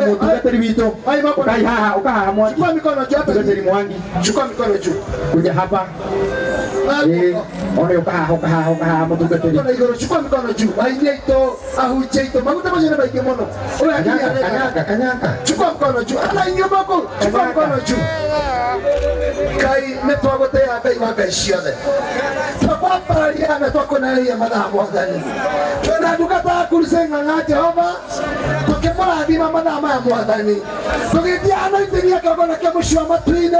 mutungatiri wito ukai haha ukahaha Mwangi. Chukua mikono juu hapa. Mutungatiri Mwangi. Chukua mikono juu. Kuja hapa. One ukahaha mutungatiri. Mikono igoro, chukua mikono juu. Aingie ito, ahuje ito. Maguta majana baike mono. Oya Kanyaka. Chukua mkono juu. Ala inyo bako. Chukua mkono juu. Kai metwagote ya kai wakaishione. Tapa paria metwako na ya madhamu wadani. Kena dukata kulisenga nga Jehova. Tukemora adima madhamu ya mwadani. Tukitiano itinia kagona kemushua matuine.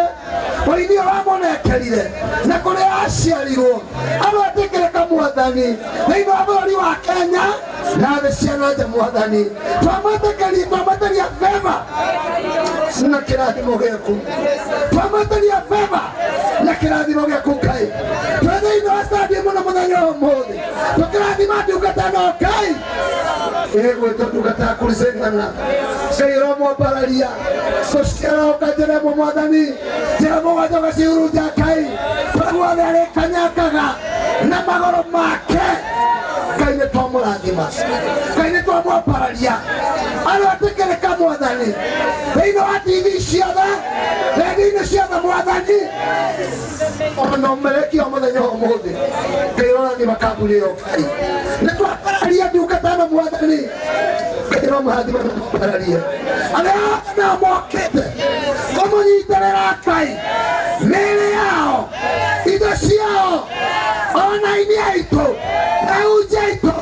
Wainio ramone ya kelile. Na kule asialiro. Alo atekeleka mwadani. Na ino abori wa Kenya. Na vesianaja mwadani. Tuamatelia vema na kirathimo gĩaku. Twamataria vema na kirathimo gĩaku Ngai. Twethĩinĩ wa stadium mũno mũthenya ũmũthĩ. Tũkĩrathima ndungata no Ngai. Ĩgwĩtwo ndungata ya kũriceng'ana. Ngai ũromwambararia. Tũciara ũkanjeremwo Mwathani. Njĩra mũgwanja ũgacihuruja Ngai. Twaguothe arĩkanyangaga na magũrũ make. Ngai nĩ twamũrathima. Ngai nĩ twamwambararia. Arĩa atekeleka Mwathani. Thĩinĩ wa TV ciothe, redio-inĩ ciothe Mwathani. Ona ũmũrekia mũthenya ũmũthĩ. Ngai ũrathima kambuni ĩyo Ngai. Nĩ twambararia ndungata ĩno Mwathani. Ngai ũromũrathima na twambararia. Arĩa mokĩte kũmũnyitĩrĩra Ngai. Mĩĩrĩ yao, indo ciao, ona ini aitũ, na uje aitũ.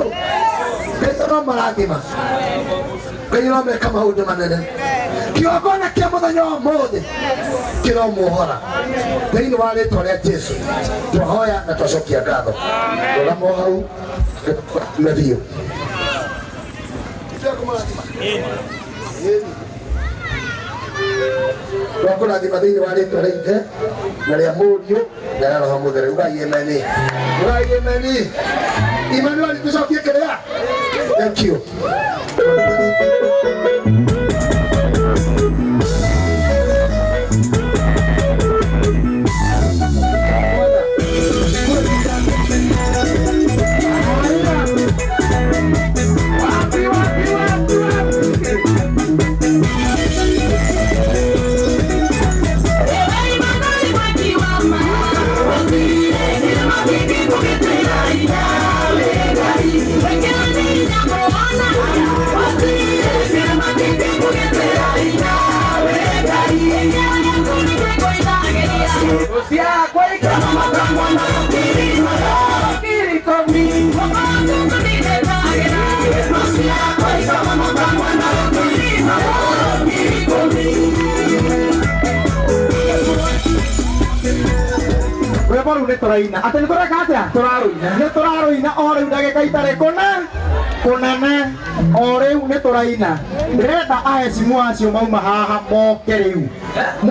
Ngai ũromũrathima. Ngai ũromeka maũndũ manene. Kĩgongona kĩa mũthenya wa ũmũthĩ kĩromuohora thĩinĩ wa rĩĩtwa rĩa Jesũ. Twahoya na twacokia ngatho. Rũgama o hau na biũ. Twakũrathima thĩinĩ wa rĩĩtwa rĩa Ithe na rĩa Mũriũ na rĩa Roho Mũtheru. Ugai ameni. Ugai ameni. Emmanuel, tucokie kĩrĩa. Thank you. Rwĩmbo rũu nĩ tũraina atĩ nĩ tũreka atĩa nĩ tũrarũina o rĩu ndagĩka itarĩ kũnene o rĩu nĩ tũraina. Ndĩrenda ahecimu acio mauma haha moke rĩu.